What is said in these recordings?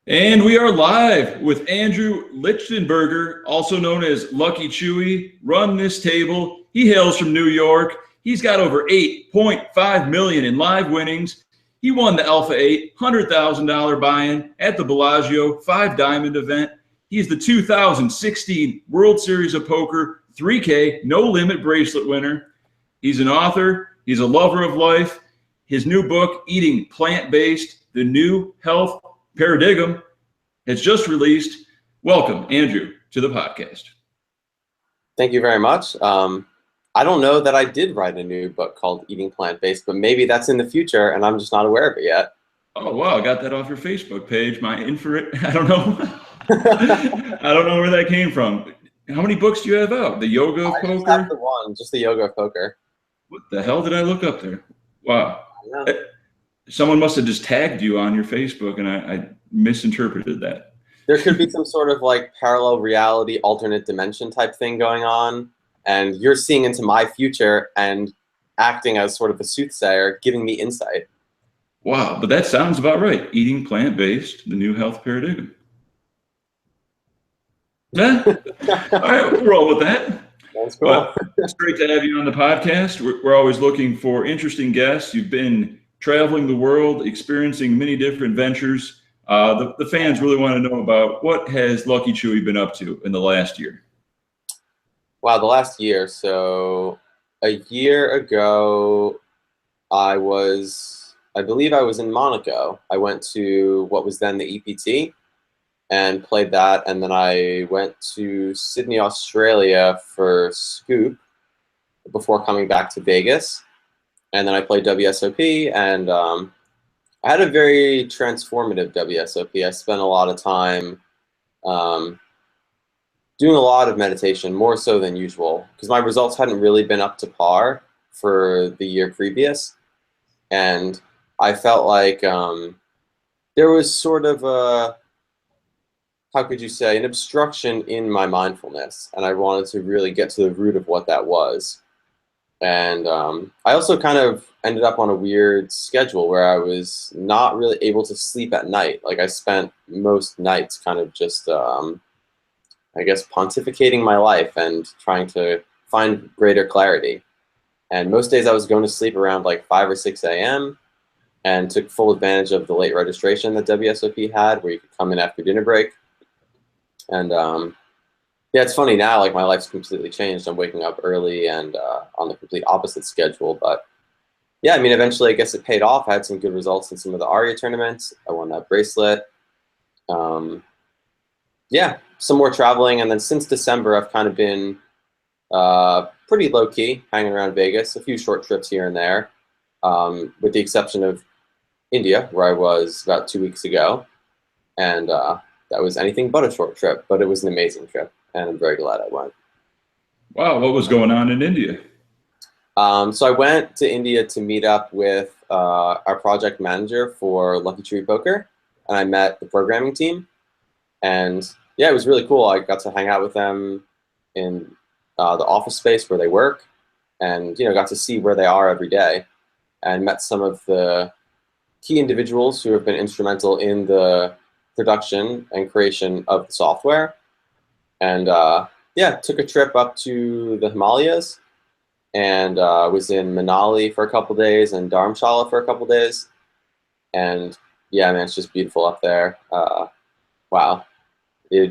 And we are live with Andrew Lichtenberger, also known as LuckyChewy. Run this table. He hails from New York. He's got over 8.5 million in live winnings. He won the Alpha 8 $100,000 buy-in at the Bellagio 5 Diamond event. He's the 2016 World Series of Poker 3K No Limit bracelet winner. He's an author. He's a lover of life. His new book, Eating Plant-Based, The New Health Paradigm, has just released. Welcome, Andrew, to the podcast. Thank you very much. I don't know that I did write a new book called Eating Plant-Based, but maybe that's in the future and I'm just not aware of it yet. Oh, wow. I got that off your Facebook page. I don't know. I don't know where that came from. How many books do you have out? The Yoga of Poker? I just have the one, just the Yoga of Poker. What the hell did I look up there? Wow. Someone must have just tagged you on your Facebook, and I misinterpreted that. There could be some sort of like parallel reality, alternate dimension type thing going on, and you're seeing into my future and acting as sort of a soothsayer, giving me insight. Wow, but that sounds about right. Eating plant-based, the new health paradigm. Yeah. All right, we'll roll with that. That's cool. Well, it's great to have you on the podcast. We're always looking for interesting guests. You've been traveling the world, experiencing many different ventures. The fans really want to know about what has LuckyChewy been up to in the last year. Wow, the last year. So a year ago, I believe I was in Monaco. I went to what was then the EPT and played that. And then I went to Sydney, Australia for Scoop before coming back to Vegas. And then I played WSOP, and I had a very transformative WSOP. I spent a lot of time doing a lot of meditation, more so than usual, because my results hadn't really been up to par for the year previous. And I felt like there was sort of a, how could you say, an obstruction in my mindfulness. And I wanted to really get to the root of what that was. And I also kind of ended up on a weird schedule where I was not really able to sleep at night. Like I spent most nights kind of just, I guess, pontificating my life and trying to find greater clarity. And most days I was going to sleep around like 5 or 6 a.m. and took full advantage of the late registration that WSOP had, where you could come in after dinner break. And yeah, it's funny now, like my life's completely changed. I'm waking up early and on the complete opposite schedule. But yeah, I mean, eventually I guess it paid off. I had some good results in some of the ARIA tournaments. I won that bracelet. Yeah, some more traveling. And then since December, I've kind of been pretty low key, hanging around Vegas, a few short trips here and there, with the exception of India, where I was about 2 weeks ago. And that was anything but a short trip, but it was an amazing trip. And I'm very glad I went. Wow, what was going on in India? So I went to India to meet up with our project manager for LuckyChewy Poker, and I met the programming team. And yeah, it was really cool. I got to hang out with them in the office space where they work, and got to see where they are every day, and met some of the key individuals who have been instrumental in the production and creation of the software. And yeah, took a trip up to the Himalayas and was in Manali for a couple days and Dharamshala for a couple days. And yeah, man, it's just beautiful up there. Wow. It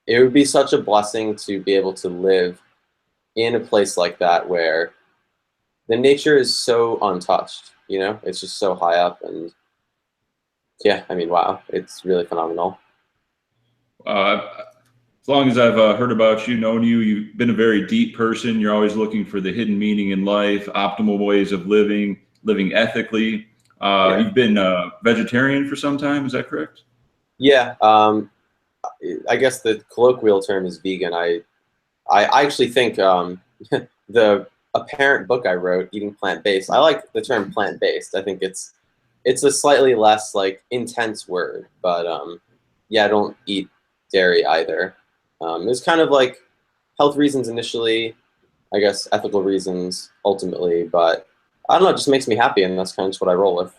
would be such a blessing to be able to live in a place like that where the nature is so untouched, it's just so high up. And yeah, I mean, wow, it's really phenomenal. As long as I've heard about you, known you, you've been a very deep person. You're always looking for the hidden meaning in life, optimal ways of living ethically. Yeah. You've been a vegetarian for some time, is that correct? Yeah, I guess the colloquial term is vegan. I actually think the apparent book I wrote, Eating Plant-Based, I like the term plant-based. I think it's a slightly less like intense word, but yeah, I don't eat dairy either. It was kind of like health reasons initially, I guess ethical reasons ultimately, but I don't know, it just makes me happy, and that's kind of just what I roll with.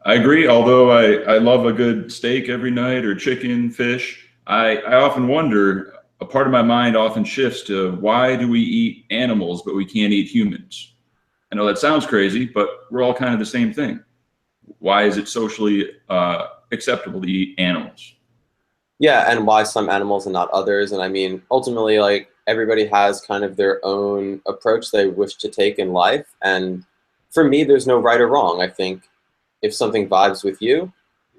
I agree. Although I love a good steak every night or chicken, fish, I often wonder, a part of my mind often shifts to why do we eat animals but we can't eat humans? I know that sounds crazy, but we're all kind of the same thing. Why is it socially acceptable to eat animals? Yeah, and why some animals and not others. And I mean, ultimately, like everybody has kind of their own approach they wish to take in life. And for me, there's no right or wrong. I think if something vibes with you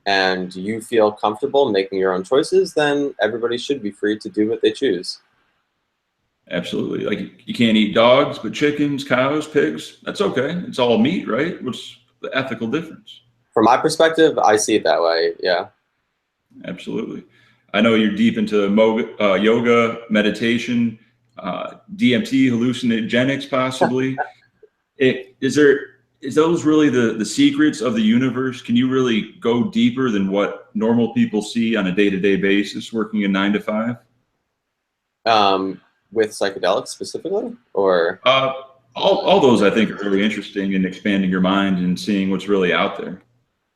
and you feel comfortable making your own choices, then everybody should be free to do what they choose. Absolutely. Like you can't eat dogs, but chickens, cows, pigs, that's okay. It's all meat, right? What's the ethical difference? From my perspective, I see it that way. Yeah. Absolutely. I know you're deep into yoga, meditation, DMT, hallucinogenics, possibly. Is those really the secrets of the universe? Can you really go deeper than what normal people see on a day-to-day basis, working a 9 to 5? With psychedelics specifically, or Uh, all those I think are really interesting in expanding your mind and seeing what's really out there.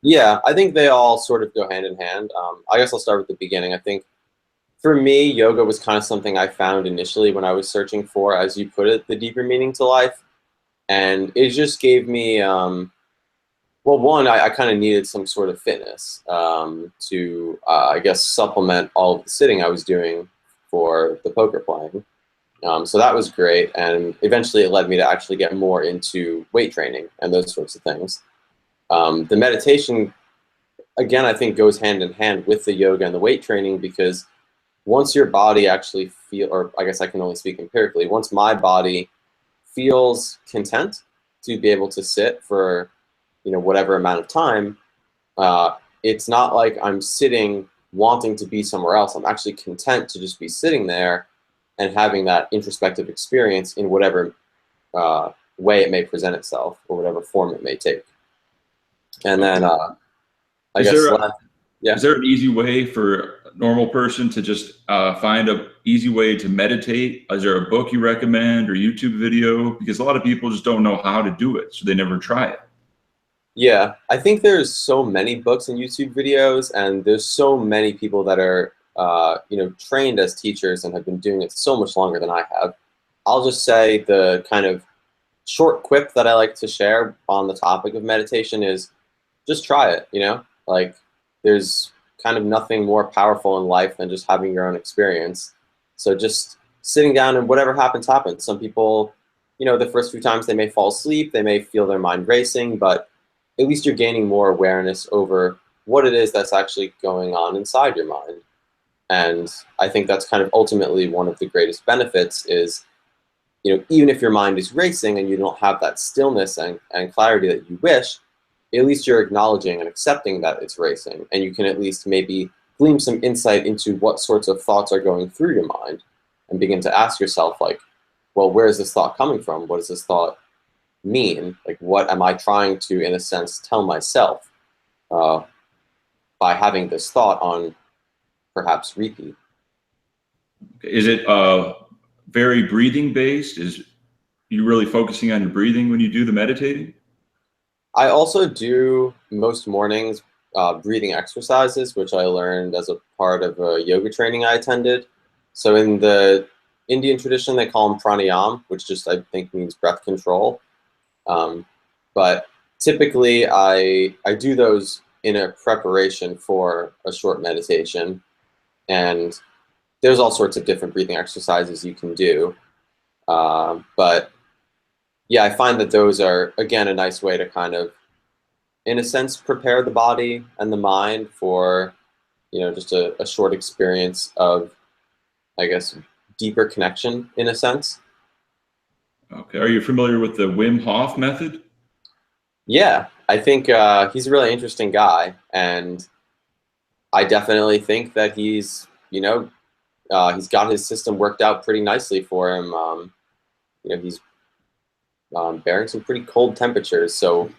yeah, I think they all sort of go hand in hand. I guess I'll start with the beginning. I think for me, yoga was kind of something I found initially when I was searching for, as you put it, the deeper meaning to life. And it just gave me, well, one, I kind of needed some sort of fitness to, I guess, supplement all of the sitting I was doing for the poker playing. So that was great. And eventually it led me to actually get more into weight training and those sorts of things. The meditation, again, I think goes hand in hand with the yoga and the weight training, because once your body actually or I guess I can only speak empirically, once my body feels content to be able to sit for, whatever amount of time, it's not like I'm sitting wanting to be somewhere else. I'm actually content to just be sitting there and having that introspective experience in whatever way it may present itself or whatever form it may take. And then I Is guess, there yeah. is there an easy way for a normal person to just find a easy way to meditate? Is there a book you recommend or YouTube video? Because a lot of people just don't know how to do it, so they never try it. Yeah, I think there's so many books and YouTube videos, and there's so many people that are, trained as teachers and have been doing it so much longer than I have. I'll just say the kind of short quip that I like to share on the topic of meditation is just try it, Like, there's kind of nothing more powerful in life than just having your own experience. So just sitting down and whatever happens, happens. Some people, the first few times they may fall asleep, they may feel their mind racing, but at least you're gaining more awareness over what it is that's actually going on inside your mind. And I think that's kind of ultimately one of the greatest benefits is, even if your mind is racing and you don't have that stillness and clarity that you wish, at least you're acknowledging and accepting that it's racing. And you can at least maybe glean some insight into what sorts of thoughts are going through your mind and begin to ask yourself, like, well, where is this thought coming from? What does this thought mean? Like, what am I trying to, in a sense, tell myself by having this thought on perhaps repeat? Is it very breathing based? Is you really focusing on your breathing when you do the meditating? I also do most mornings breathing exercises, which I learned as a part of a yoga training I attended. So in the Indian tradition, they call them pranayam, which just I think means breath control. But typically, I do those in a preparation for a short meditation, and there's all sorts of different breathing exercises you can do. But yeah, I find that those are, again, a nice way to kind of, in a sense, prepare the body and the mind for, just a short experience of, I guess, deeper connection, in a sense. Okay. Are you familiar with the Wim Hof method? Yeah, I think he's a really interesting guy, and I definitely think that he's got his system worked out pretty nicely for him. He's bearing some pretty cold temperatures, so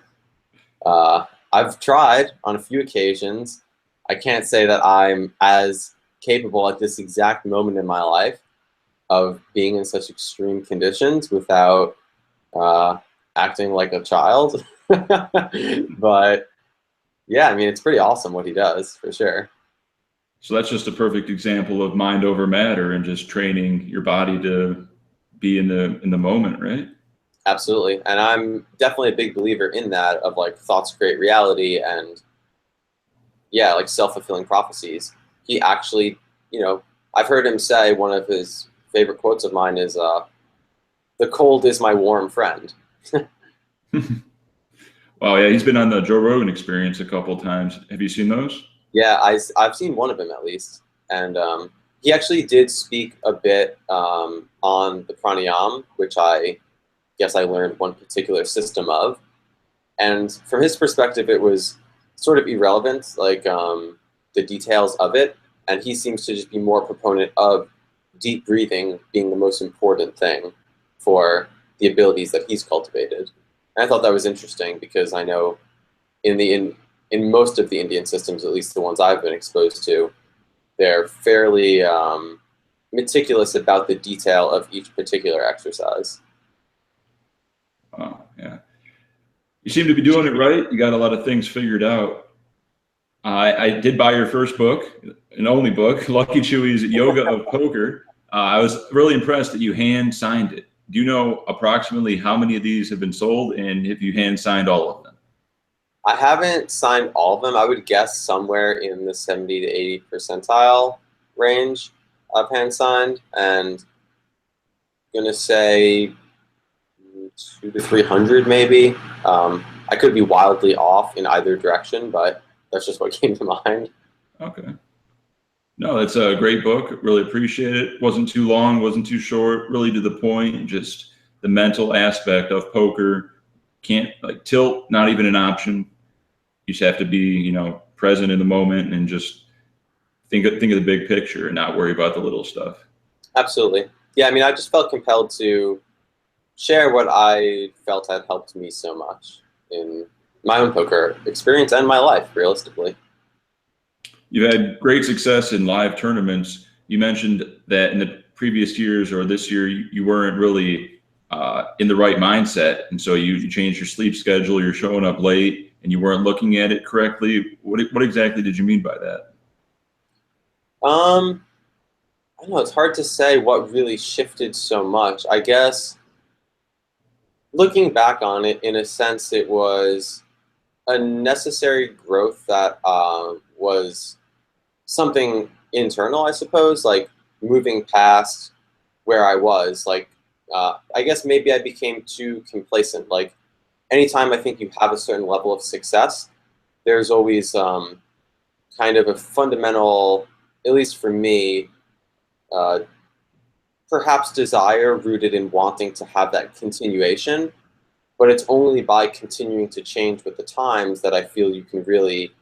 I've tried on a few occasions. I can't say that I'm as capable at this exact moment in my life of being in such extreme conditions without acting like a child. But Yeah, I mean, it's pretty awesome what he does, for sure. So that's just a perfect example of mind over matter and just training your body to be in the moment, right? Absolutely. And I'm definitely a big believer in that, of like thoughts create reality, and yeah, like self-fulfilling prophecies. He actually, you know, I've heard him say, one of his favorite quotes of mine is, the cold is my warm friend. Wow, yeah, he's been on the Joe Rogan Experience a couple times. Have you seen those? Yeah, I've seen one of him at least. And he actually did speak a bit on the pranayama, which I guess I learned one particular system of. And from his perspective, it was sort of irrelevant, like the details of it. And he seems to just be more proponent of deep breathing being the most important thing for the abilities that he's cultivated. And I thought that was interesting, because I know in most of the Indian systems, at least the ones I've been exposed to, they're fairly meticulous about the detail of each particular exercise. Oh, yeah. You seem to be doing it right. You got a lot of things figured out. I did buy your first book, an only book, Lucky Chewy's Yoga of Poker. I was really impressed that you hand signed it. Do you know approximately how many of these have been sold, and if you hand signed all of them? I haven't signed all of them. I would guess somewhere in the 70 to 80 percentile range of hand signed, and I'm gonna say 200 to 300 maybe. I could be wildly off in either direction, but that's just what came to mind. Okay. No, that's a great book. Really appreciate it. Wasn't too long, wasn't too short, really to the point. Just the mental aspect of poker. Can't like tilt, not even an option. You just have to be, present in the moment and just think of the big picture and not worry about the little stuff. Absolutely. Yeah, I mean, I just felt compelled to share what I felt had helped me so much in my own poker experience and my life, realistically. You've had great success in live tournaments. You mentioned that in the previous years or this year, you weren't really in the right mindset. And so you changed your sleep schedule, you're showing up late, and you weren't looking at it correctly. What exactly did you mean by that? I don't know, it's hard to say what really shifted so much. I guess looking back on it, in a sense, it was a necessary growth that was something internal, I suppose, like moving past where I was. Like, I guess maybe I became too complacent. Like, anytime I think you have a certain level of success, there's always kind of a fundamental, at least for me, uh, perhaps desire rooted in wanting to have that continuation. But it's only by continuing to change with the times that I feel you can really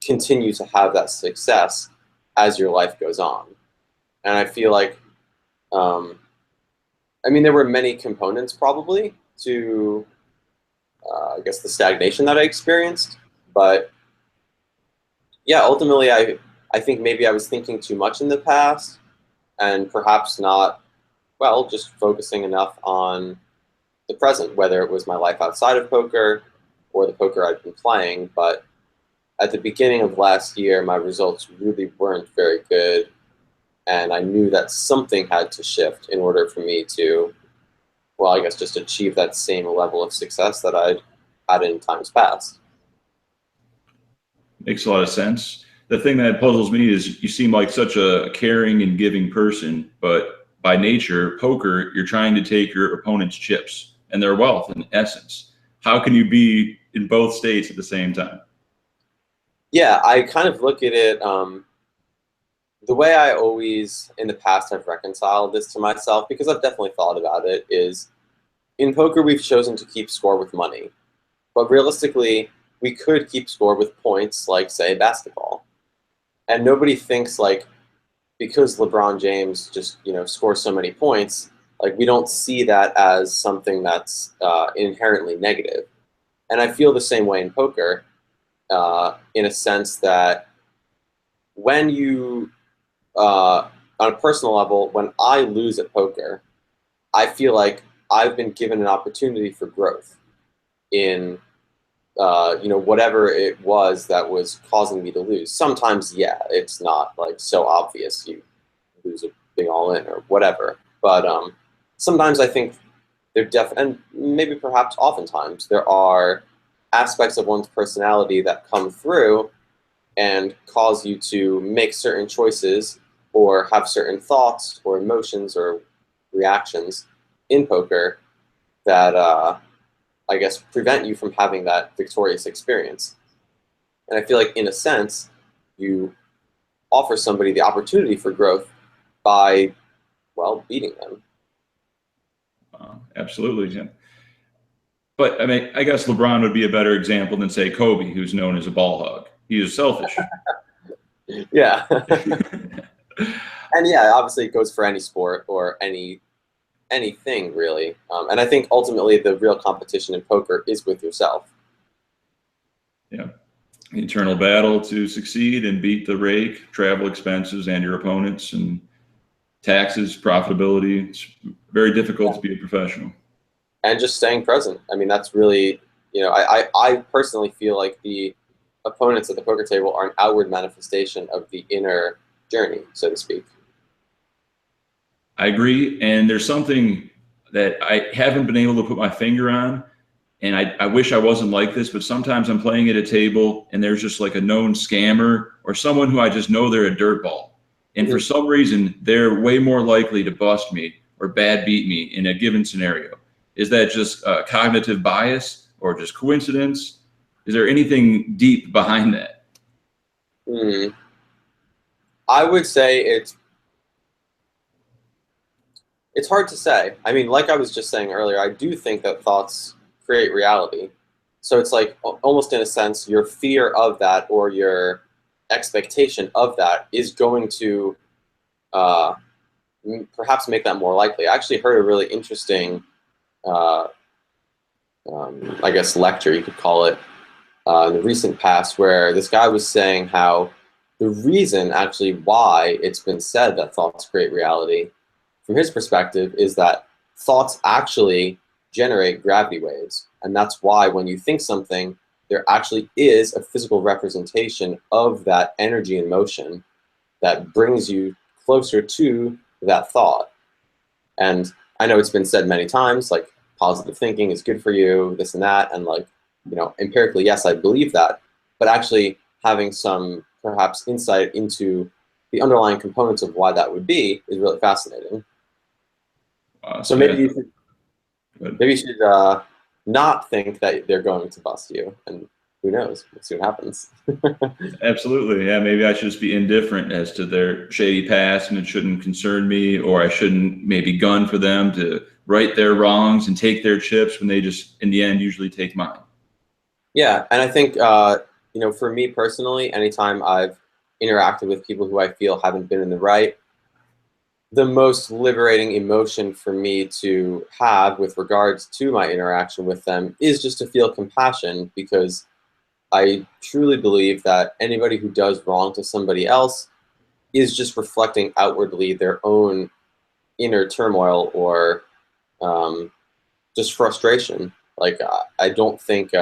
continue to have that success as your life goes on. And I feel like, I mean, there were many components probably to, I guess, the stagnation that I experienced. But yeah, ultimately, I think maybe I was thinking too much in the past, and perhaps not, well, just focusing enough on the present, whether it was my life outside of poker or the poker I'd been playing. But at the beginning of last year, my results really weren't very good, and I knew that something had to shift in order for me to, well, I guess just achieve that same level of success that I'd had in times past. Makes a lot of sense. The thing that puzzles me is you seem like such a caring and giving person, but by nature, poker, you're trying to take your opponent's chips and their wealth in essence. How can you be in both states at the same time? Yeah, I kind of look at it the way I always in the past have reconciled this to myself, because I've definitely thought about it, is in poker we've chosen to keep score with money. But realistically, we could keep score with points, like, say, basketball. And nobody thinks, like, because LeBron James just, scores so many points, like, we don't see that as something that's inherently negative. And I feel the same way in poker, in a sense that when you, on a personal level, when I lose at poker, I feel like I've been given an opportunity for growth in whatever it was that was causing me to lose. Sometimes, yeah, it's not like so obvious you lose a big all in or whatever. But sometimes I think and maybe perhaps oftentimes there are aspects of one's personality that come through and cause you to make certain choices or have certain thoughts or emotions or reactions in poker that I guess prevent you from having that victorious experience. And I feel like in a sense, you offer somebody the opportunity for growth by, well, beating them. Absolutely, yeah. But I mean, I guess LeBron would be a better example than, say, Kobe, who's known as a ball hog. He is selfish. Yeah. And yeah, obviously it goes for any sport or anything really. And I think ultimately the real competition in poker is with yourself. Yeah. Internal battle to succeed and beat the rake, travel expenses and your opponents, and taxes, profitability. It's very difficult to be a professional. And just staying present. I mean, that's really, I personally feel like the opponents at the poker table are an outward manifestation of the inner journey, so to speak. I agree. And there's something that I haven't been able to put my finger on. And I wish I wasn't like this, but sometimes I'm playing at a table and there's just like a known scammer or someone who I just know they're a dirtball. And for some reason, they're way more likely to bust me or bad beat me in a given scenario. Is that just cognitive bias or just coincidence? Is there anything deep behind that? I would say it's hard to say. I mean, like I was just saying earlier, I do think that thoughts create reality. So it's like almost in a sense, your fear of that or your expectation of that is going to perhaps make that more likely. I actually heard a really interesting I guess lecture, you could call it, in the recent past, where this guy was saying how the reason actually why it's been said that thoughts create reality, from his perspective, is that thoughts actually generate gravity waves. And that's why when you think something, there actually is a physical representation of that energy and motion that brings you closer to that thought. And I know it's been said many times, like, positive thinking is good for you, this and that, and like, empirically, yes, I believe that, but actually having some perhaps insight into the underlying components of why that would be is really fascinating. So maybe you should not think that they're going to bust you, and who knows? We'll see what happens. Absolutely. Yeah, maybe I should just be indifferent as to their shady past and it shouldn't concern me, or I shouldn't maybe gun for them to right their wrongs and take their chips when they just, in the end, usually take mine. Yeah, and I think, for me personally, anytime I've interacted with people who I feel haven't been in the right, the most liberating emotion for me to have with regards to my interaction with them is just to feel compassion, because I truly believe that anybody who does wrong to somebody else is just reflecting outwardly their own inner turmoil or just frustration. Like, I don't think,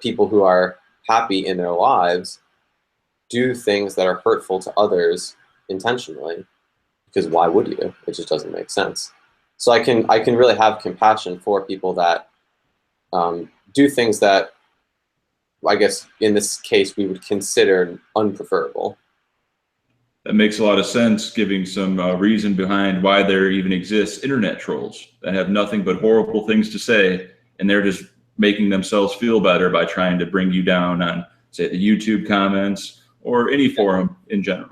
people who are happy in their lives do things that are hurtful to others intentionally, because why would you? It just doesn't make sense. So I can really have compassion for people that do things that, I guess in this case, we would consider unpreferable. That makes a lot of sense, giving some reason behind why there even exists internet trolls that have nothing but horrible things to say, and they're just making themselves feel better by trying to bring you down on, say, the YouTube comments or any forum in general.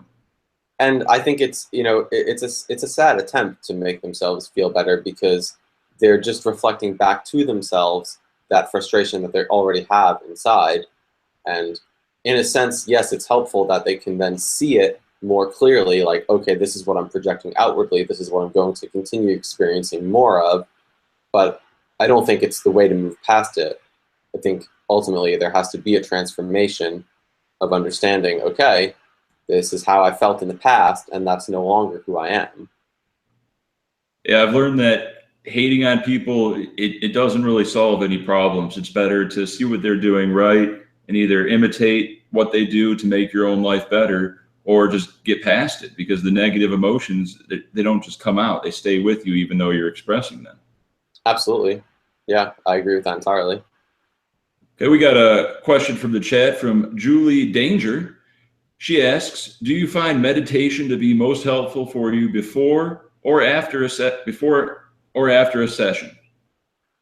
And I think it's a sad attempt to make themselves feel better, because they're just reflecting back to themselves that frustration that they already have inside. And in a sense, yes, it's helpful that they can then see it more clearly, like, okay, this is what I'm projecting outwardly, this is what I'm going to continue experiencing more of, but I don't think it's the way to move past it. I think ultimately there has to be a transformation of understanding, okay, this is how I felt in the past, and that's no longer who I am. Yeah, I've learned that hating on people, it doesn't really solve any problems. It's better to see what they're doing right and either imitate what they do to make your own life better, or just get past it, because the negative emotions, they don't just come out. They stay with you even though you're expressing them. Absolutely. Yeah, I agree with that entirely. Okay, we got a question from the chat from Julie Danger. She asks, do you find meditation to be most helpful for you before or after a session,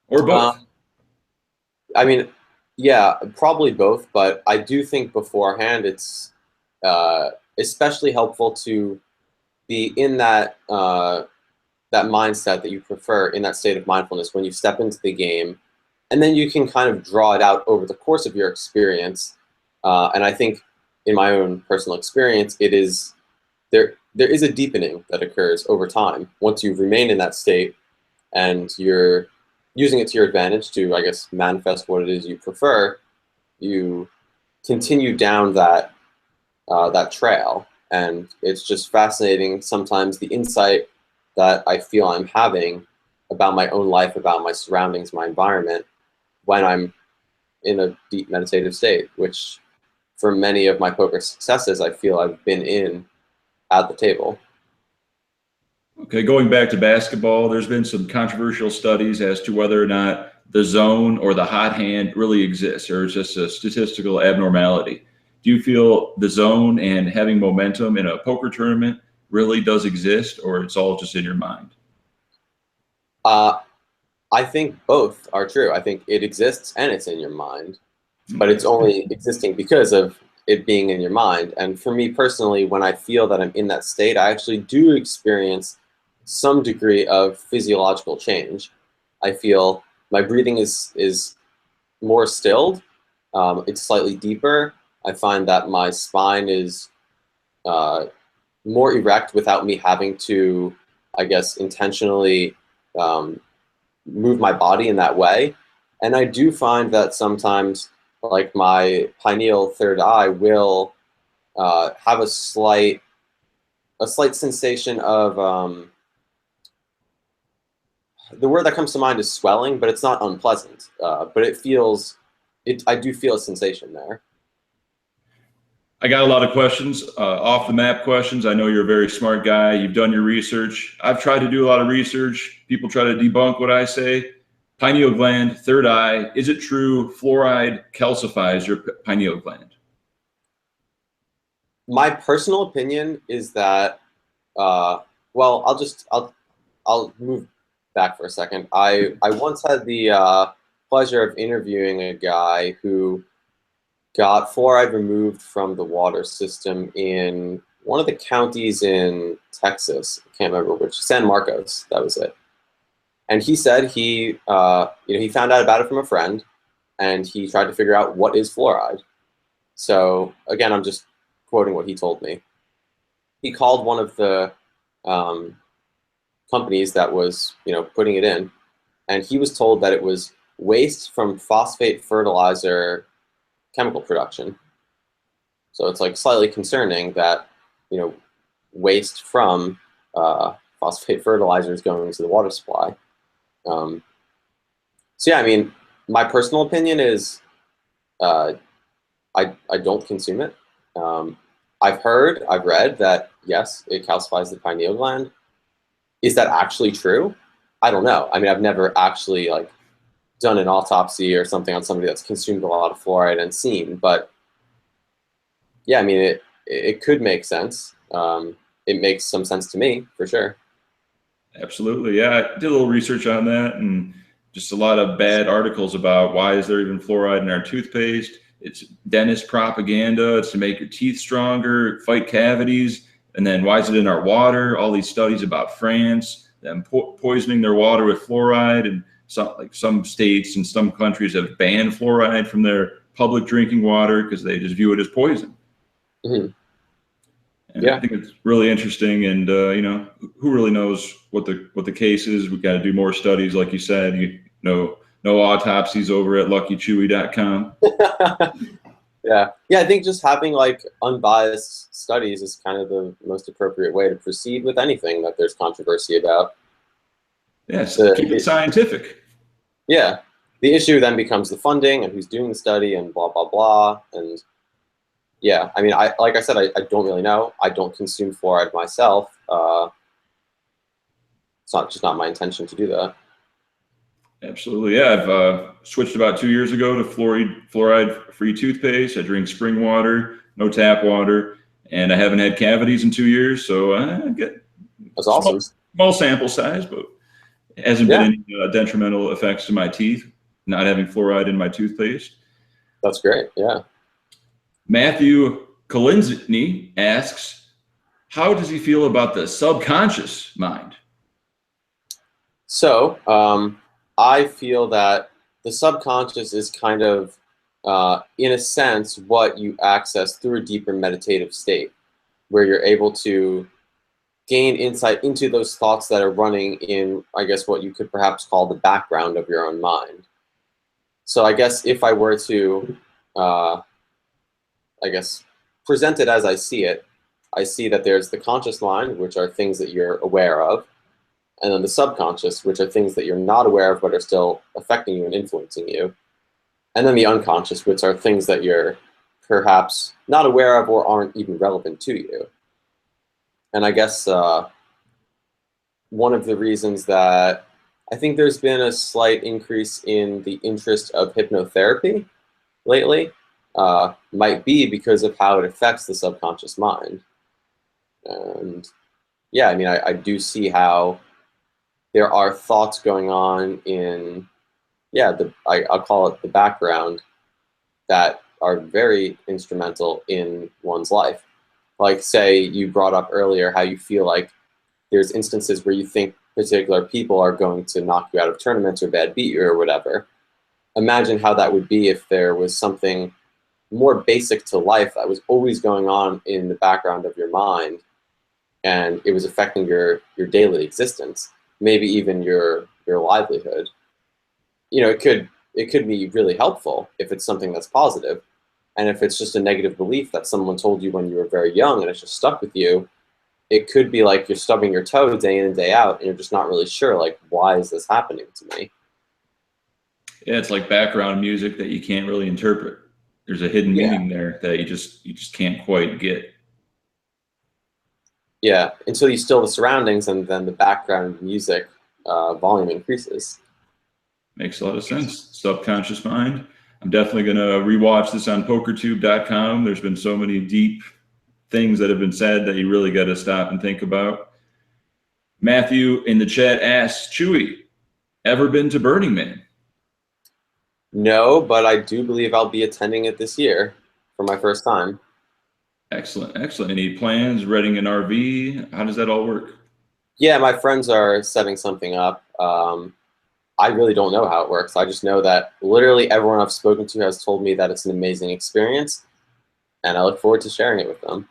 or both? I mean, yeah, probably both, but I do think beforehand it's especially helpful to be in that that mindset that you prefer, in that state of mindfulness when you step into the game, and then you can kind of draw it out over the course of your experience. And I think, in my own personal experience, it is there is a deepening that occurs over time once you've remained in that state and you're using it to your advantage to, I guess, manifest what it is you prefer. You continue down that that trail, and it's just fascinating sometimes the insight that I feel I'm having about my own life, about my surroundings, my environment, when I'm in a deep meditative state, which for many of my poker successes, I feel I've been in at the table. Okay, going back to basketball, there's been some controversial studies as to whether or not the zone or the hot hand really exists, or it's just a statistical abnormality. Do you feel the zone and having momentum in a poker tournament really does exist, or it's all just in your mind? I think both are true. I think it exists and it's in your mind, but it's only existing because of it being in your mind. And for me personally, when I feel that I'm in that state, I actually do experience some degree of physiological change. I feel my breathing is more stilled. It's slightly deeper. I find that my spine is more erect without me having to, I guess, intentionally move my body in that way. And I do find that sometimes, like, my pineal third eye will have a slight sensation of the word that comes to mind is swelling, but it's not unpleasant. But it feels I do feel a sensation there. I got a lot of questions, off the map questions. I know you're a very smart guy. You've done your research. I've tried to do a lot of research. People try to debunk what I say. Pineal gland, third eye. Is it true fluoride calcifies your pineal gland? My personal opinion is that, well, I'll move back for a second. I once had the pleasure of interviewing a guy who got fluoride removed from the water system in one of the counties in Texas. I can't remember which. San Marcos, that was it. And he said he found out about it from a friend, and he tried to figure out what is fluoride. So again, I'm just quoting what he told me. He called one of the companies that was putting it in, and he was told that it was waste from phosphate fertilizer chemical production. So it's like slightly concerning that waste from phosphate fertilizer is going into the water supply. So yeah, I mean, my personal opinion is I don't consume it. I've read that yes, it calcifies the pineal gland. Is that actually true? I don't know. I mean, I've never actually done an autopsy or something on somebody that's consumed a lot of fluoride and seen, but yeah, I mean, it could make sense. It makes some sense to me, for sure. Absolutely. Yeah, I did a little research on that, and just a lot of bad articles about why is there even fluoride in our toothpaste. It's dentist propaganda. It's to make your teeth stronger, fight cavities. And then why is it in our water? All these studies about France, them poisoning their water with fluoride, and some states and some countries have banned fluoride from their public drinking water because they just view it as poison. Mm-hmm. And yeah. I think it's really interesting, and who really knows what the case is? We've got to do more studies, like you said. No autopsies over at LuckyChewy.com. Yeah, I think just having unbiased studies is kind of the most appropriate way to proceed with anything that there's controversy about. Yes, keep it The, scientific. yeah. The issue then becomes the funding and who's doing the study and blah, blah, blah. And yeah, I mean, like I said, I don't really know. I don't consume fluoride myself. It's not my intention to do that. Absolutely. Yeah, I've switched about 2 years ago to fluoride-free toothpaste. I drink spring water, no tap water, and I haven't had cavities in 2 years. So I get That's awesome. small sample size, but it hasn't been Yeah, any detrimental effects to my teeth, not having fluoride in my toothpaste. that's great. Yeah. Matthew Kolinzny asks, how does he feel about the subconscious mind? So I feel that the subconscious is kind of, in a sense, what you access through a deeper meditative state, where you're able to gain insight into those thoughts that are running in, I guess, what you could perhaps call the background of your own mind. So I guess if I were to, I guess, present it as I see it, I see that there's the conscious mind, which are things that you're aware of, and then the subconscious, which are things that you're not aware of but are still affecting you and influencing you, and then the unconscious, which are things that you're perhaps not aware of or aren't even relevant to you. And I guess one of the reasons that I think there's been a slight increase in the interest of hypnotherapy lately might be because of how it affects the subconscious mind. And yeah, I mean, I do see how there are thoughts going on in, yeah, I'll call it the background, that are very instrumental in one's life. Like, say, you brought up earlier how you feel like there's instances where you think particular people are going to knock you out of tournaments or bad beat you or whatever. Imagine how that would be if there was something more basic to life that was always going on in the background of your mind, and it was affecting your daily existence, maybe even your livelihood. You know, it could be really helpful if it's something that's positive, and if it's just a negative belief that someone told you when you were very young and it's just stuck with you, it could be like you're stubbing your toe day in and day out, and you're just not really sure, like, why is this happening to me? Yeah, it's like background music that you can't really interpret. There's a hidden Yeah, meaning there that you just can't quite get. yeah. Until you still the surroundings, and then the background music volume increases. Makes a lot of sense. Subconscious mind. I'm definitely going to rewatch this on pokertube.com. There's been so many deep things that have been said that you really got to stop and think about. Matthew in the chat asks, Chewy, ever been to Burning Man? No, but I do believe I'll be attending it this year for my first time. Excellent, excellent. Any plans, renting an RV? How does that all work? Yeah, my friends are setting something up. I really don't know how it works. I just know that literally everyone I've spoken to has told me that it's an amazing experience, and I look forward to sharing it with them.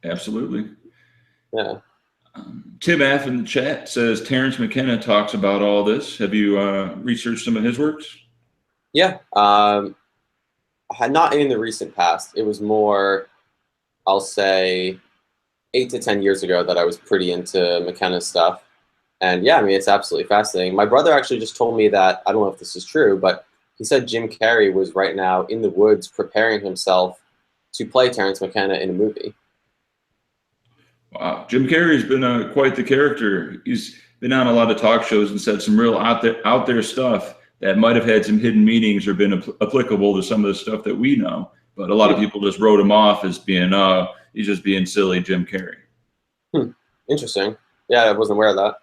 Absolutely. Yeah. Tim F in the chat says Terrence McKenna talks about all this. Have you researched some of his works? Yeah. Not in the recent past. It was more, I'll say, 8 to 10 years ago that I was pretty into McKenna's stuff. And yeah, I mean, it's absolutely fascinating. My brother actually just told me that, I don't know if this is true, but he said Jim Carrey was right now in the woods preparing himself to play Terrence McKenna in a movie. Wow, Jim Carrey's been quite the character. He's been on a lot of talk shows and said some real out there stuff that might have had some hidden meanings or been applicable to some of the stuff that we know. But a lot of people just wrote him off as being, he's just being silly, Jim Carrey. Interesting. Yeah, I wasn't aware of that.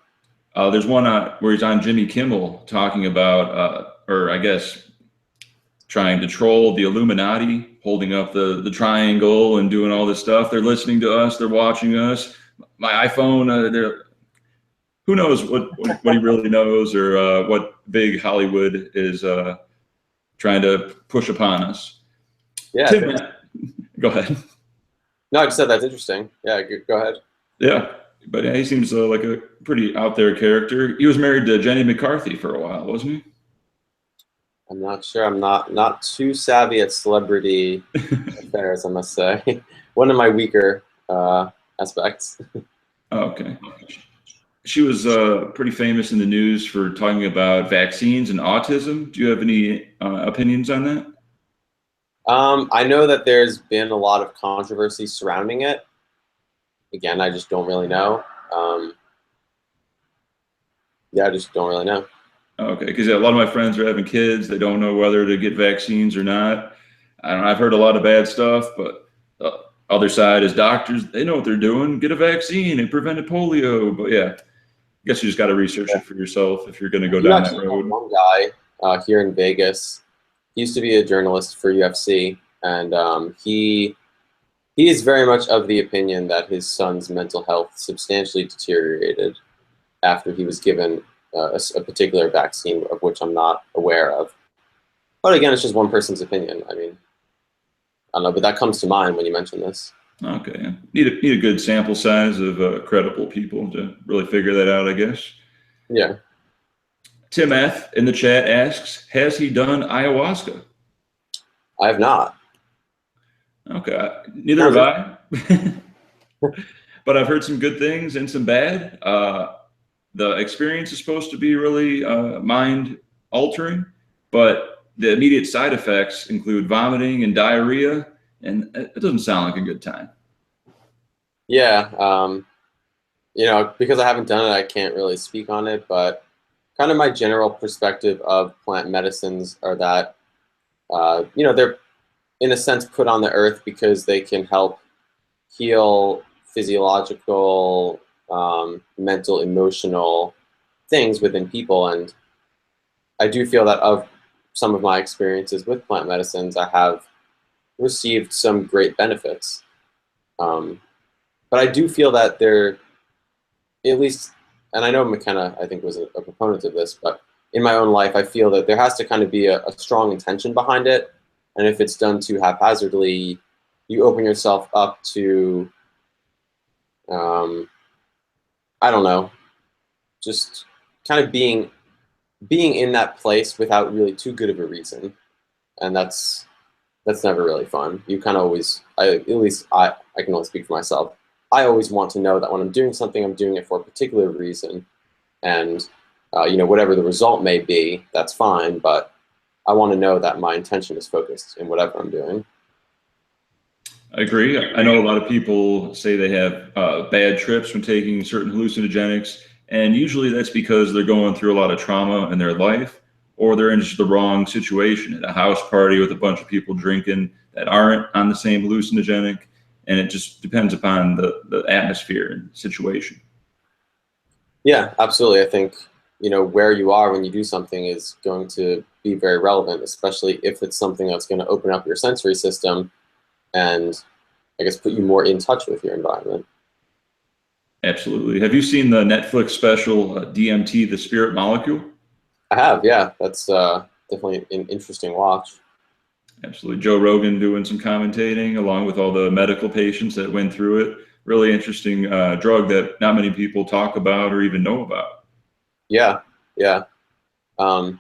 There's one where he's on Jimmy Kimmel talking about, or I guess trying to troll the Illuminati, holding up the triangle and doing all this stuff. They're listening to us. They're watching us. My iPhone, who knows what he really knows, or what big Hollywood is trying to push upon us. Yeah. Tim, go ahead. No, I just said that's interesting. Yeah, go ahead. Yeah, but yeah, he seems like a pretty out there character. He was married to Jenny McCarthy for a while, wasn't he? I'm not sure. I'm not too savvy at celebrity affairs, I must say. One of my weaker aspects. Okay. She was pretty famous in the news for talking about vaccines and autism. Do you have any opinions on that? I know that there's been a lot of controversy surrounding it. Again, I just don't really know. Yeah, I just don't really know. Okay, because a lot of my friends are having kids. They don't know whether to get vaccines or not. I don't know, I've heard a lot of bad stuff, but the other side is doctors. They know what they're doing. Get a vaccine and prevent polio. But yeah, I guess you just got to research it for yourself if you're going to go You down that actually know road. one guy here in Vegas. He used to be a journalist for UFC, and he is very much of the opinion that his son's mental health substantially deteriorated after he was given a particular vaccine, of which I'm not aware of. But again, it's just one person's opinion. I mean, I don't know, but that comes to mind when you mention this. Okay, need a good sample size of credible people to really figure that out, I guess. Yeah, Tim F in the chat asks, has he done ayahuasca? I have not. Okay, neither have I. But I've heard some good things and some bad. The experience is supposed to be really mind altering, but the immediate side effects include vomiting and diarrhea, and it doesn't sound like a good time. Yeah, because I haven't done it, I can't really speak on it. But kind of my general perspective of plant medicines are that, they're in a sense put on the earth because they can help heal physiological, mental, emotional things within people. And I do feel that of some of my experiences with plant medicines, I have received some great benefits. But I do feel that they're, at least, and I know McKenna, I think, was a proponent of this, but in my own life, I feel that there has to kind of be a strong intention behind it. And if it's done too haphazardly, you open yourself up to, I don't know, just kind of being in that place without really too good of a reason. And that's never really fun. You kind of always, at least I can only speak for myself. I always want to know that when I'm doing something, I'm doing it for a particular reason. And, whatever the result may be, that's fine. But I want to know that my intention is focused in whatever I'm doing. I agree. I know a lot of people say they have bad trips when taking certain hallucinogenics, and usually that's because they're going through a lot of trauma in their life, or they're in just the wrong situation at a house party with a bunch of people drinking that aren't on the same hallucinogenic, and it just depends upon the atmosphere and situation. Yeah, absolutely. I think, where you are when you do something is going to be very relevant, especially if it's something that's going to open up your sensory system and, I guess, put you more in touch with your environment. Absolutely. Have you seen the Netflix special DMT, The Spirit Molecule? I have, yeah. That's definitely an interesting watch. Absolutely. Joe Rogan doing some commentating along with all the medical patients that went through it. Really interesting drug that not many people talk about or even know about. Yeah, yeah. I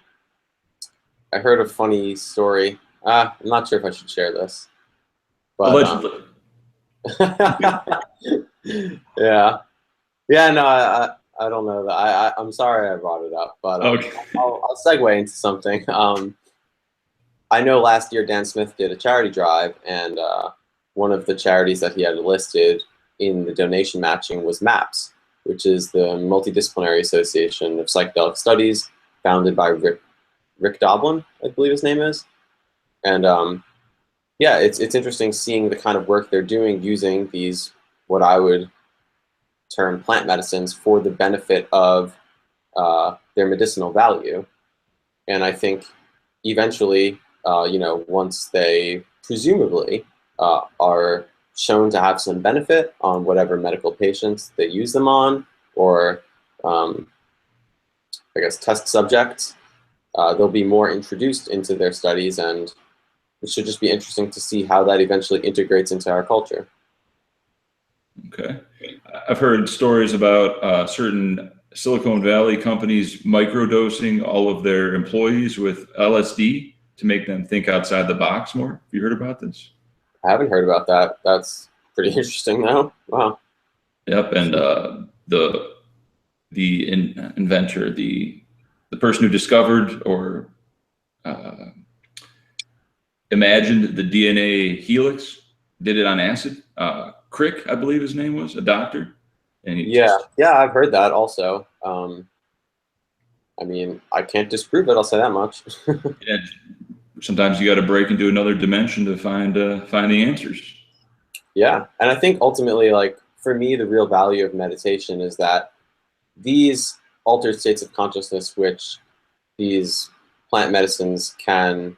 heard a funny story. I'm not sure if I should share this. But, Allegedly. yeah. Yeah, no, I don't know that. I'm sorry I brought it up, but Okay. I'll segue into something. I know last year Dan Smith did a charity drive, and one of the charities that he had listed in the donation matching was MAPS, which is the Multidisciplinary Association of Psychedelic Studies, founded by Rick Doblin, I believe his name is. And yeah, it's interesting seeing the kind of work they're doing using these, what I would term plant medicines, for the benefit of their medicinal value. And I think eventually, once they presumably are shown to have some benefit on whatever medical patients they use them on, or I guess test subjects, they'll be more introduced into their studies, and it should just be interesting to see how that eventually integrates into our culture. Okay. I've heard stories about certain Silicon Valley companies microdosing all of their employees with LSD to make them think outside the box more. Have you heard about this? I haven't heard about that. That's pretty interesting, though. Wow. Yep. And the inventor, the person who discovered or imagined the DNA helix, did it on acid. Crick, I believe his name was, a doctor. And Yeah, I've heard that also. I mean, I can't disprove it. I'll say that much. yeah, sometimes you got to break into another dimension to find the answers. Yeah, and I think ultimately, like for me, the real value of meditation is that these altered states of consciousness, which these plant medicines can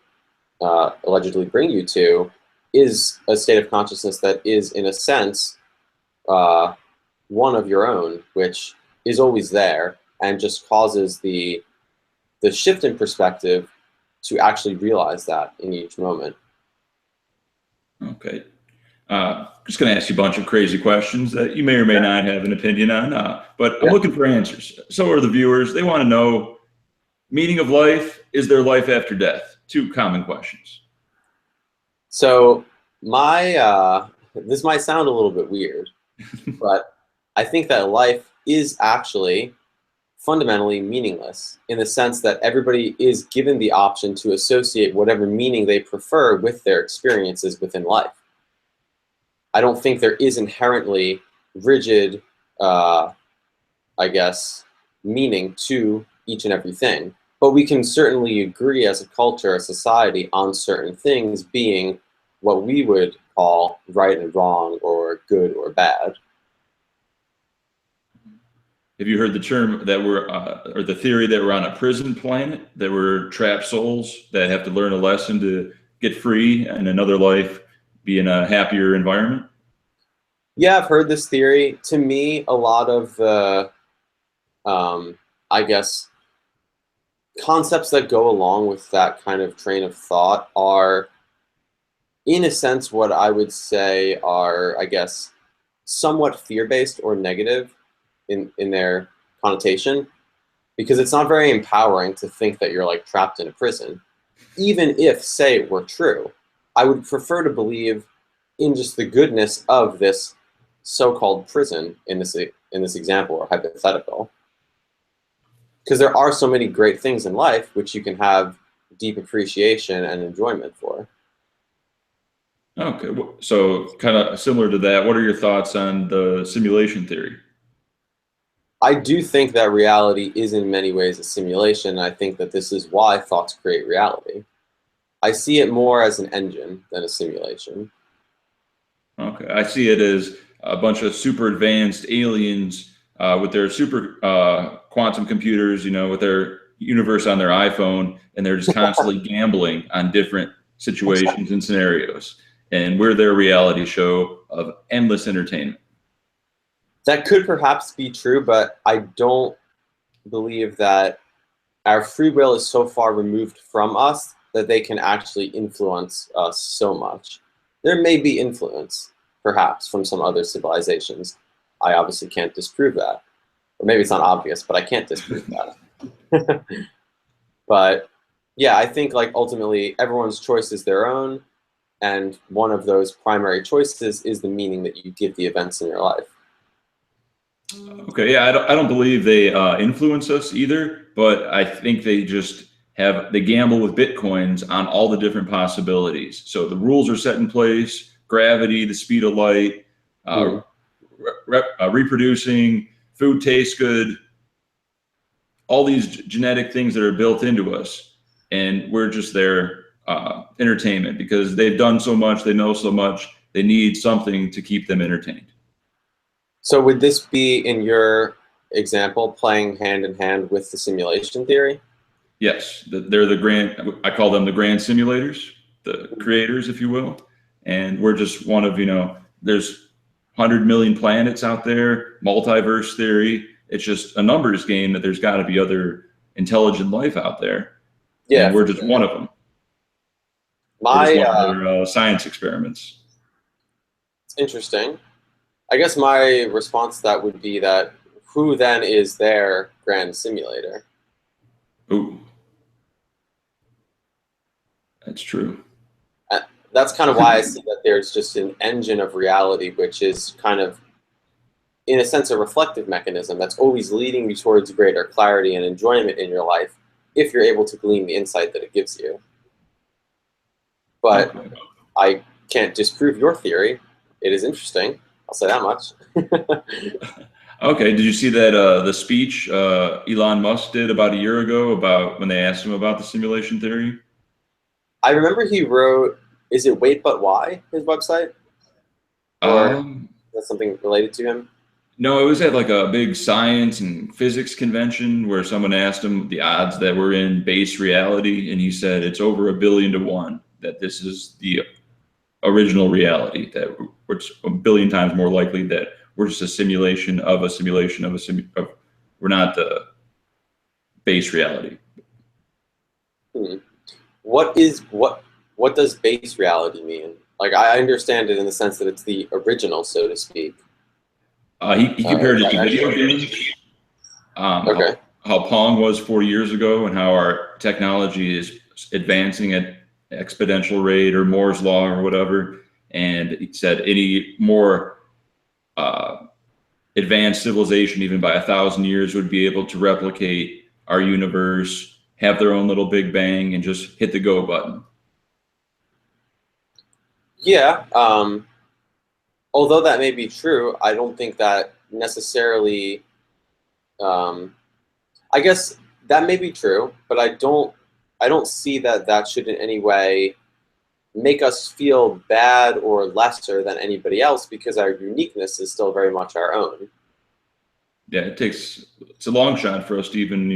allegedly bring you to, is a state of consciousness that is, in a sense, one of your own, which is always there and just causes the shift in perspective to actually realize that in each moment. Okay. Just going to ask you a bunch of crazy questions that you may or may not have an opinion on, but I'm looking for answers. So are the viewers. They want to know, meaning of life, is there life after death? Two common questions. So this might sound a little bit weird, but I think that life is actually fundamentally meaningless in the sense that everybody is given the option to associate whatever meaning they prefer with their experiences within life. I don't think there is inherently rigid, I guess, meaning to each and everything. But we can certainly agree as a culture, a society, on certain things being what we would call right and wrong or good or bad. Have you heard the term that or the theory that we're on a prison planet, that we're trapped souls that have to learn a lesson to get free and another life be in a happier environment? Yeah, I've heard this theory. To me, a lot of the, I guess, concepts that go along with that kind of train of thought are, in a sense, what I would say are, I guess, somewhat fear-based or negative in their connotation, because it's not very empowering to think that you're like trapped in a prison. Even if, say, it were true, I would prefer to believe in just the goodness of this so-called prison in this example or hypothetical. Because there are so many great things in life which you can have deep appreciation and enjoyment for. Okay, so kind of similar to that, what are your thoughts on the simulation theory? I do think that reality is in many ways a simulation, and I think that this is why thoughts create reality. I see it more as an engine than a simulation. Okay, I see it as a bunch of super advanced aliens with their super quantum computers, with their universe on their iPhone, and they're just constantly gambling on different situations and scenarios. And we're their reality show of endless entertainment. That could perhaps be true, but I don't believe that our free will is so far removed from us that they can actually influence us so much. There may be influence, perhaps, from some other civilizations. I obviously can't disprove that. Or maybe it's not obvious, but I can't disprove that. But yeah, I think like ultimately everyone's choice is their own, and one of those primary choices is the meaning that you give the events in your life. Okay, yeah, I don't believe they influence us either, but I think they just they gamble with Bitcoins on all the different possibilities. So the rules are set in place: gravity, the speed of light, reproducing, food tastes good, all these genetic things that are built into us, and we're just their entertainment because they've done so much, they know so much, they need something to keep them entertained. So would this be, in your example, playing hand in hand with the simulation theory? Yes, they're I call them the grand simulators, the creators, if you will. And we're just one of, there's 100 million planets out there, multiverse theory. It's just a numbers game that there's got to be other intelligent life out there. Yeah, and we're just one of them. We're just one of their science experiments. It's interesting. I guess my response to that would be that who then is their grand simulator? Ooh, that's true. That's kind of why I see that there's just an engine of reality, which is kind of in a sense, a reflective mechanism that's always leading you towards greater clarity and enjoyment in your life if you're able to glean the insight that it gives you. But Okay. I can't disprove your theory. It is interesting. I'll say that much. Okay. Did you see that the speech Elon Musk did about a year ago about when they asked him about the simulation theory? I remember he wrote, is it Wait But Why, his website? Or Um, that's something related to him? no, it was at like a big science and physics convention where someone asked him the odds that we're in base reality, and he said it's over 1,000,000,000 to 1 that this is the original reality, that it's 1,000,000,000 times more likely that we're just a simulation of a simulation of we're not the base reality. Hmm. What does base reality mean? Like, I understand it in the sense that it's the original, so to speak. He compared it to video Actually, games, okay. how Pong was 40 years ago, and how our technology is advancing at exponential rate or Moore's law or whatever. And he said any more uh, advanced civilization, even by 1,000 years, would be able to replicate our universe, have their own little Big Bang, and just hit the go button. Yeah. Although that may be true, I don't think that necessarily. Um, I guess that may be true, but I don't. I don't see that that should in any way make us feel bad or lesser than anybody else because our uniqueness is still very much our own. Yeah, it's a long shot for us to even,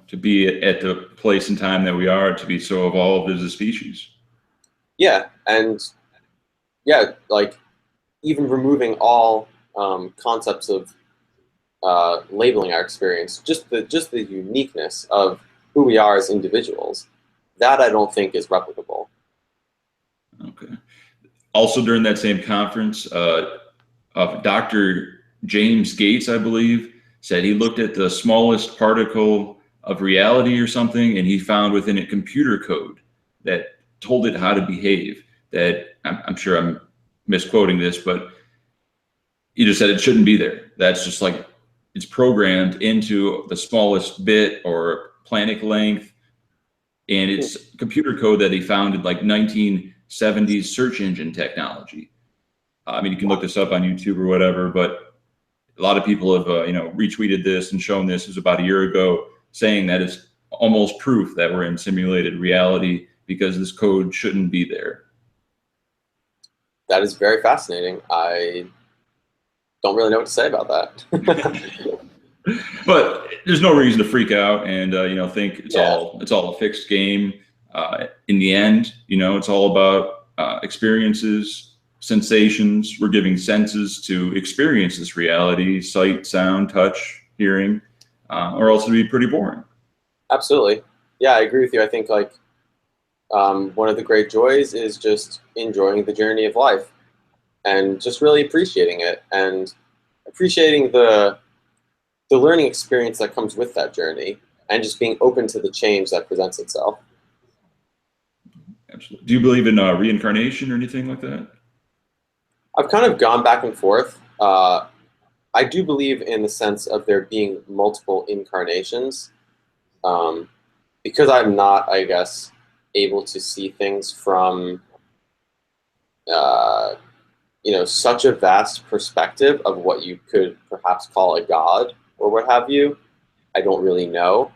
to be at the place and time that we are, to be so evolved as a species. Yeah, and yeah, like even removing all concepts of labeling our experience, just the uniqueness of who we are as individuals, that I don't think is replicable. Okay. Also, during that same conference, Dr. James Gates, I believe, said he looked at the smallest particle of reality or something, and he found within it computer code that told it how to behave. That I'm sure I'm misquoting this, but he just said it shouldn't be there. That's just like it's programmed into the smallest bit or planet length, and it's computer code that he found in like 1970s search engine technology. I mean, you can look this up on YouTube or whatever, but a lot of people have, retweeted this and shown this. It was about a year ago, saying that it's almost proof that we're in simulated reality because this code shouldn't be there. That is very fascinating. I don't really know what to say about that. But there's no reason to freak out and think Yeah, it's all a fixed game. In the end, it's all about experiences, sensations. We're giving senses to experience this reality: sight, sound, touch, hearing, or else it'd be pretty boring. absolutely. Yeah, I agree with you. I think like one of the great joys is just enjoying the journey of life and just really appreciating it and appreciating the learning experience that comes with that journey and just being open to the change that presents itself. Absolutely. Do you believe in reincarnation or anything like that? I've kind of gone back and forth. I do believe in the sense of there being multiple incarnations, um, because I'm not, I guess, able to see things from uh, such a vast perspective of what you could perhaps call a god or what have you. I don't really know,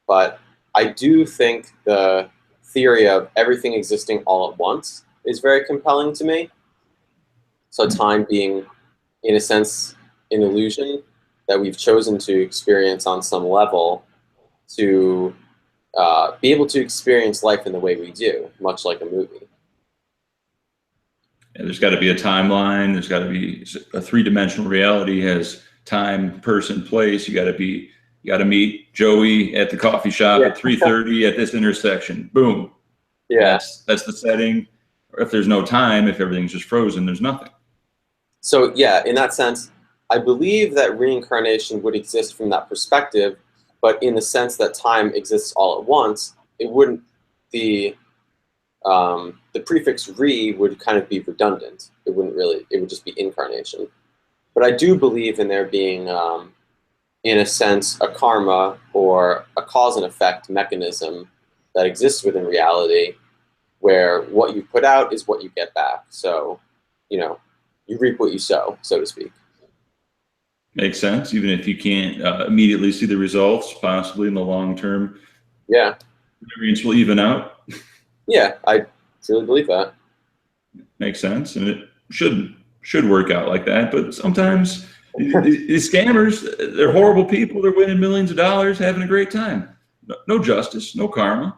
but I do think the theory of everything existing all at once is very compelling to me. So time being, in a sense, an illusion that we've chosen to experience on some level to be able to experience life in the way we do, much like a movie. And there's got to be a timeline. There's got to be a three-dimensional reality has time, person, place. You got to meet Joey at the coffee shop Yeah, at 3:30 at this intersection. Boom. yeah. That's the setting. Or if there's no time, if everything's just frozen, there's nothing. So yeah, in that sense, I believe that reincarnation would exist from that perspective, but in the sense that time exists all at once, it wouldn't. The prefix "re" would kind of be redundant. It wouldn't really. It would just be incarnation. But I do believe in there being, in a sense, a karma or a cause and effect mechanism that exists within reality, where what you put out is what you get back. So, you know, you reap what you sow, so to speak. Makes sense, even if you can't immediately see the results, possibly in the long term. Yeah. Variance will even out. Yeah, I truly believe that. Makes sense, and it should work out like that. But sometimes these scammers, they're horrible people. They're winning millions of dollars, having a great time. No justice, no karma,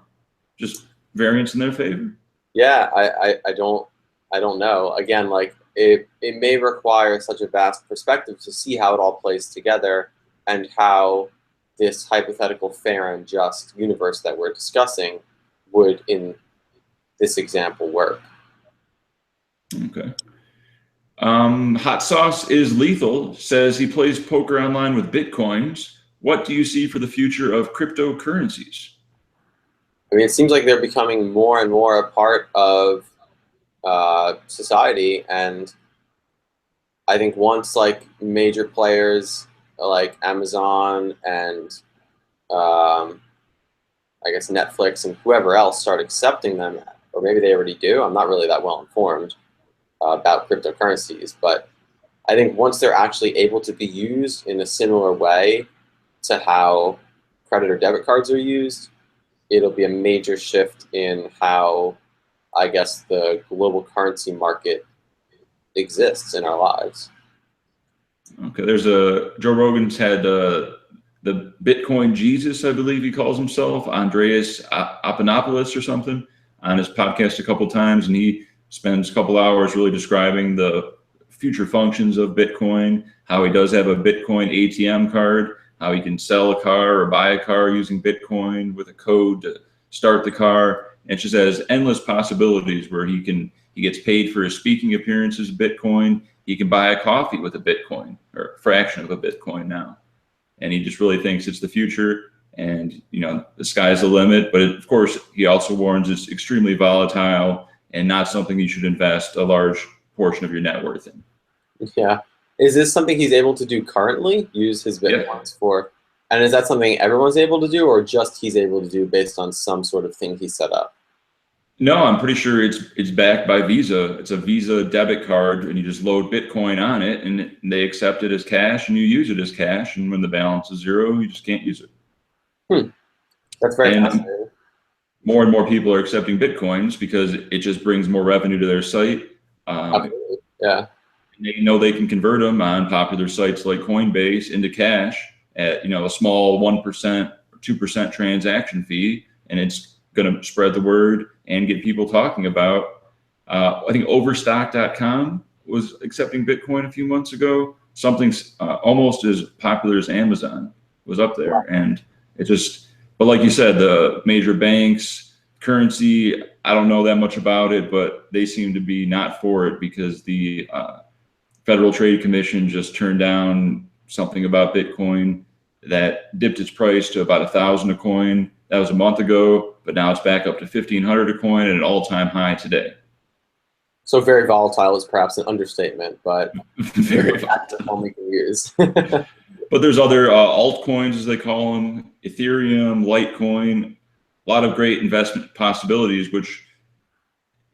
just variance in their favor. Yeah, I don't know. Again, like it may require such a vast perspective to see how it all plays together and how this hypothetical fair and just universe that we're discussing would, in this example, work. Okay. Hot Sauce is Lethal says he plays poker online with Bitcoins. What do you see for the future of cryptocurrencies? I mean, it seems like they're becoming more and more a part of society, and I think once like major players like Amazon and I guess Netflix and whoever else start accepting them, or maybe they already do. I'm not really that well informed about cryptocurrencies, but I think once they're actually able to be used in a similar way to how credit or debit cards are used, it'll be a major shift in how, I guess, the global currency market exists in our lives. Okay, there's Joe Rogan's had the Bitcoin Jesus, I believe he calls himself, Andreas Apanopoulos or something, on his podcast a couple times, and he spends a couple hours really describing the future functions of Bitcoin, how he does have a Bitcoin ATM card, how he can sell a car or buy a car using Bitcoin with a code to start the car. And it just has endless possibilities where he gets paid for his speaking appearances Bitcoin. He can buy a coffee with a Bitcoin or a fraction of a Bitcoin now. And he just really thinks it's the future, and the sky's the limit. But of course, he also warns it's extremely volatile and not something you should invest a large portion of your net worth in. Yeah. Is this something he's able to do currently? Use his Bitcoins for? And is that something everyone's able to do, or just he's able to do based on some sort of thing he set up? No, I'm pretty sure it's backed by Visa. It's a Visa debit card, and you just load Bitcoin on it, and they accept it as cash, and you use it as cash. And when the balance is zero, you just can't use it. That's very fascinating. More and more people are accepting Bitcoins because it just brings more revenue to their site. Absolutely. Yeah. They know they can convert them on popular sites like Coinbase into cash at a small 1% or 2% transaction fee, and it's going to spread the word and get people talking about. I think Overstock.com was accepting Bitcoin a few months ago. Something almost as popular as Amazon was up there, and it just. But like you said, the major banks, currency, I don't know that much about it, but they seem to be not for it because the Federal Trade Commission just turned down something about Bitcoin that dipped its price to about 1,000 a coin. That was a month ago, but now it's back up to 1,500 a coin at an all-time high today. So very volatile is perhaps an understatement, but very volatile. All we can use. But there's other altcoins, as they call them, Ethereum, Litecoin, a lot of great investment possibilities, which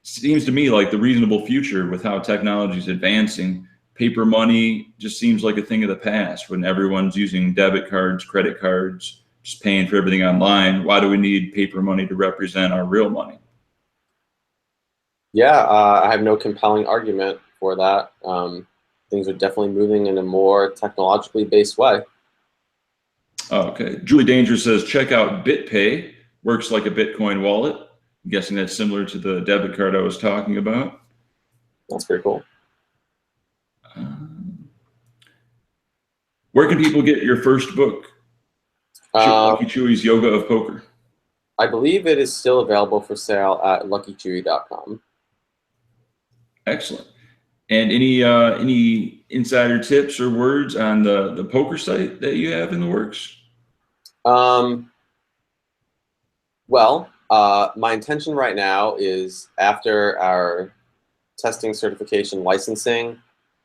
seems to me like the reasonable future with how technology is advancing. Paper money just seems like a thing of the past when everyone's using debit cards, credit cards, just paying for everything online. Why do we need paper money to represent our real money? Yeah, I have no compelling argument for that. Things are definitely moving in a more technologically based way. Okay. Julie Danger says, check out BitPay. Works like a Bitcoin wallet. I'm guessing that's similar to the debit card I was talking about. That's pretty cool. Where can people get your first book? LuckyChewy's Yoga of Poker. I believe it is still available for sale at LuckyChewy.com. Excellent. And any insider tips or words on the poker site that you have in the works? Well, my intention right now is after our testing, certification, licensing,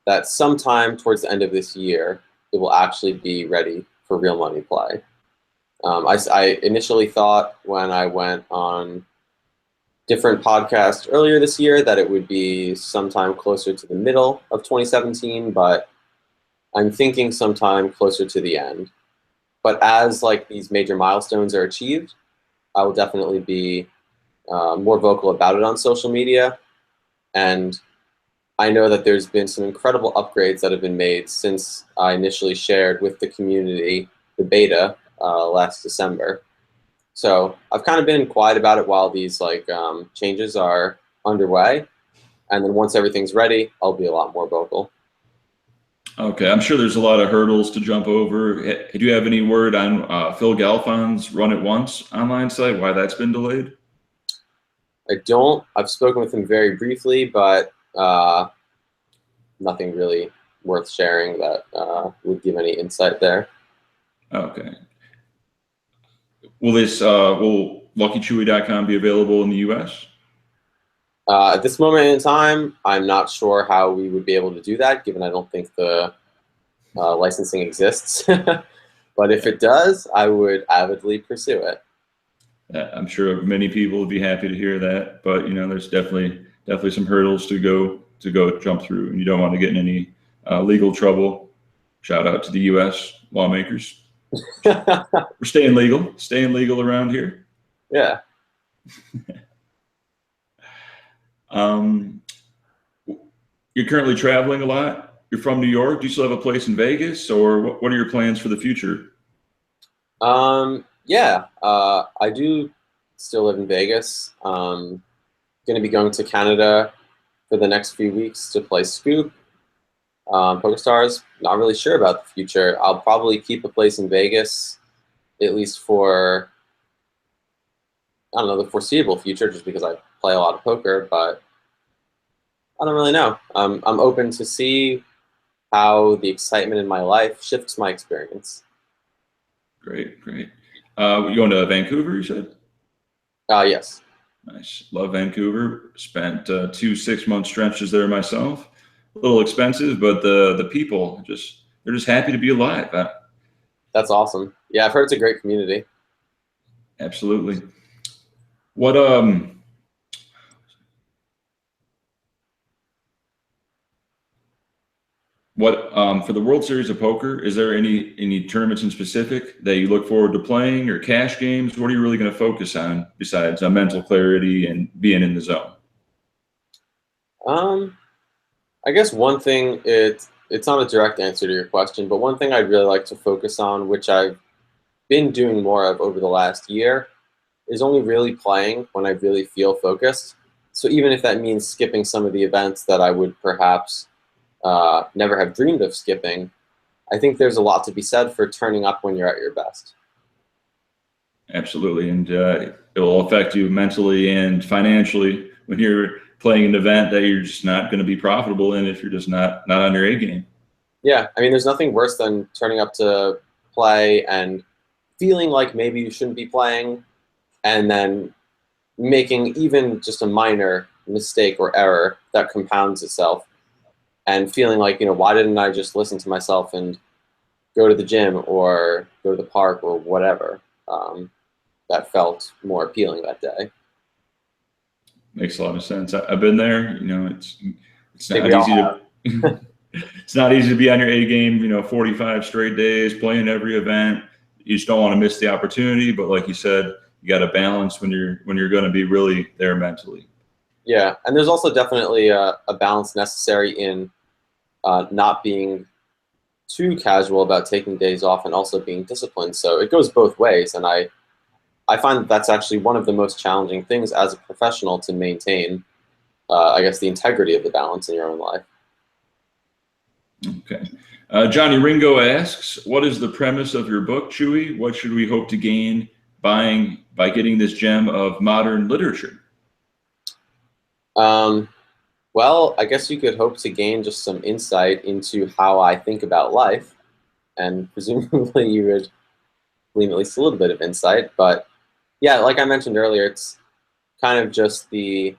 that sometime towards the end of this year, it will actually be ready for real money play. I initially thought when I went on different podcasts earlier this year that it would be sometime closer to the middle of 2017, but I'm thinking sometime closer to the end. But as like these major milestones are achieved, I will definitely be more vocal about it on social media. And I know that there's been some incredible upgrades that have been made since I initially shared with the community the beta last December. So I've kind of been quiet about it while these changes are underway, and then once everything's ready, I'll be a lot more vocal. Okay, I'm sure there's a lot of hurdles to jump over. Do you have any word on Phil Galfon's Run It Once online site, why that's been delayed? I don't. I've spoken with him very briefly, but nothing really worth sharing that would give any insight there. Okay. Will LuckyChewy.com be available in the U.S.? At this moment in time, I'm not sure how we would be able to do that, given I don't think the licensing exists. But if it does, I would avidly pursue it. I'm sure many people would be happy to hear that, but there's definitely some hurdles to go jump through, and you don't want to get in any legal trouble. Shout out to the U.S. lawmakers. We're staying legal around here. Yeah. You're currently traveling a lot. You're from New York. Do you still have a place in Vegas, or what are your plans for the future? Yeah, I do still live in Vegas. Going to be going to Canada for the next few weeks to play Scoop. PokerStars, not really sure about the future. I'll probably keep a place in Vegas, at least for, I don't know, the foreseeable future, just because I play a lot of poker, but I don't really know. I'm open to see how the excitement in my life shifts my experience. Great. You going to Vancouver, you said? Yes. Nice. Love Vancouver. Spent 2 6-month stretches there myself. A little expensive, but the people they're just happy to be alive. That's awesome. Yeah, I've heard it's a great community. Absolutely. What for the World Series of Poker, is there any tournaments in specific that you look forward to playing, or cash games? What are you really going to focus on besides mental clarity and being in the zone? I guess one thing, it's not a direct answer to your question, but one thing I'd really like to focus on, which I've been doing more of over the last year, is only really playing when I really feel focused. So even if that means skipping some of the events that I would perhaps never have dreamed of skipping, I think there's a lot to be said for turning up when you're at your best. Absolutely, and it will affect you mentally and financially when you're playing an event that you're just not going to be profitable in if you're just not on your A game. Yeah, I mean, there's nothing worse than turning up to play and feeling like maybe you shouldn't be playing, and then making even just a minor mistake or error that compounds itself, and feeling like, why didn't I just listen to myself and go to the gym or go to the park or whatever that felt more appealing that day. Makes a lot of sense. I've been there. It's not all easy to it's not easy to be on your A game. 45 straight days playing every event. You just don't want to miss the opportunity. But like you said, you got to balance when you're going to be really there mentally. Yeah, and there's also definitely a balance necessary in not being too casual about taking days off and also being disciplined. So it goes both ways, and I find that that's actually one of the most challenging things as a professional to maintain, I guess, the integrity of the balance in your own life. Okay. Johnny Ringo asks, what is the premise of your book, Chewy? What should we hope to gain by getting this gem of modern literature? Well, I guess you could hope to gain just some insight into how I think about life, and presumably you would glean at least a little bit of insight. But yeah, like I mentioned earlier, it's kind of just the,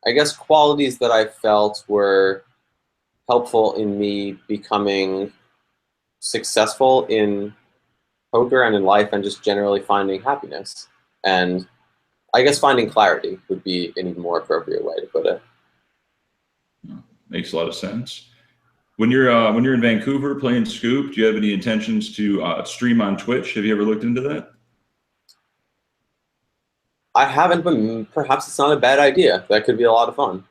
I guess, qualities that I felt were helpful in me becoming successful in poker and in life, and just generally finding happiness. And I guess finding clarity would be an even more appropriate way to put it. Makes a lot of sense. When you're in Vancouver playing Scoop, do you have any intentions to stream on Twitch? Have you ever looked into that? I haven't, but perhaps it's not a bad idea. That could be a lot of fun.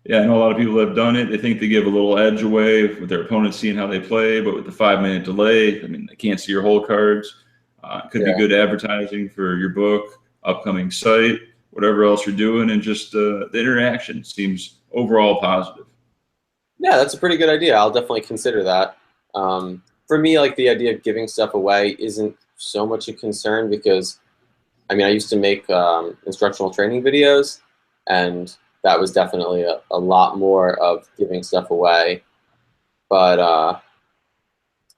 Yeah, I know a lot of people have done it. They think they give a little edge away with their opponents seeing how they play, but with the 5-minute delay, I mean, they can't see your whole cards. It could be good advertising for your book, upcoming site, whatever else you're doing, and just the interaction seems overall positive. Yeah, that's a pretty good idea. I'll definitely consider that. For me, like, the idea of giving stuff away isn't so much a concern because, I mean, I used to make instructional training videos, and that was definitely a lot more of giving stuff away. But I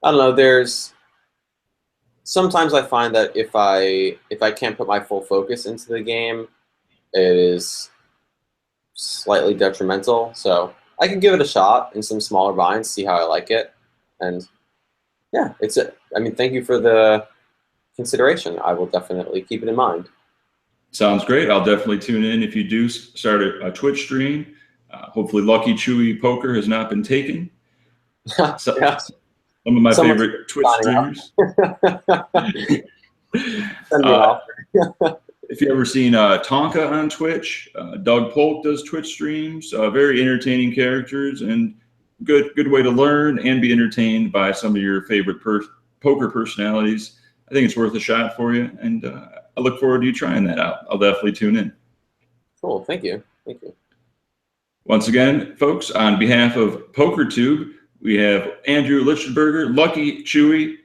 don't know. Sometimes I find that if I can't put my full focus into the game, it is slightly detrimental. So I can give it a shot in some smaller binds, see how I like it, and yeah, I mean, thank you for the consideration. I will definitely keep it in mind. Sounds great. I'll definitely tune in if you do start a Twitch stream. Hopefully, LuckyChewy Poker has not been taken. So, Yeah. Some of my favorite Twitch streamers. Send me off. If you ever seen Tonka on Twitch, Doug Polk does Twitch streams. Very entertaining characters and good way to learn and be entertained by some of your favorite poker personalities. I think it's worth a shot for you, and I look forward to you trying that out. I'll definitely tune in. Cool. Thank you. Thank you. Once again, folks, on behalf of PokerTube, we have Andrew Lichtenberger, LuckyChewy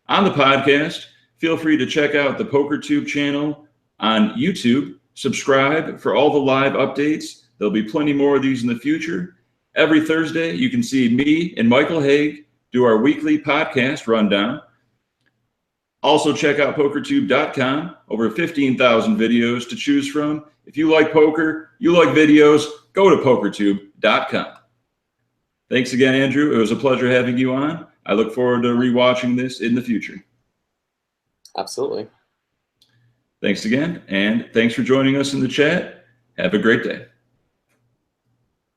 on the podcast. Feel free to check out the PokerTube channel on YouTube. Subscribe for all the live updates. There'll be plenty more of these in the future. Every Thursday, you can see me and Michael Haig do our weekly podcast rundown. Also, check out PokerTube.com. Over 15,000 videos to choose from. If you like poker, you like videos, go to PokerTube.com. Thanks again, Andrew. It was a pleasure having you on. I look forward to rewatching this in the future. Absolutely. Thanks again, and thanks for joining us in the chat. Have a great day.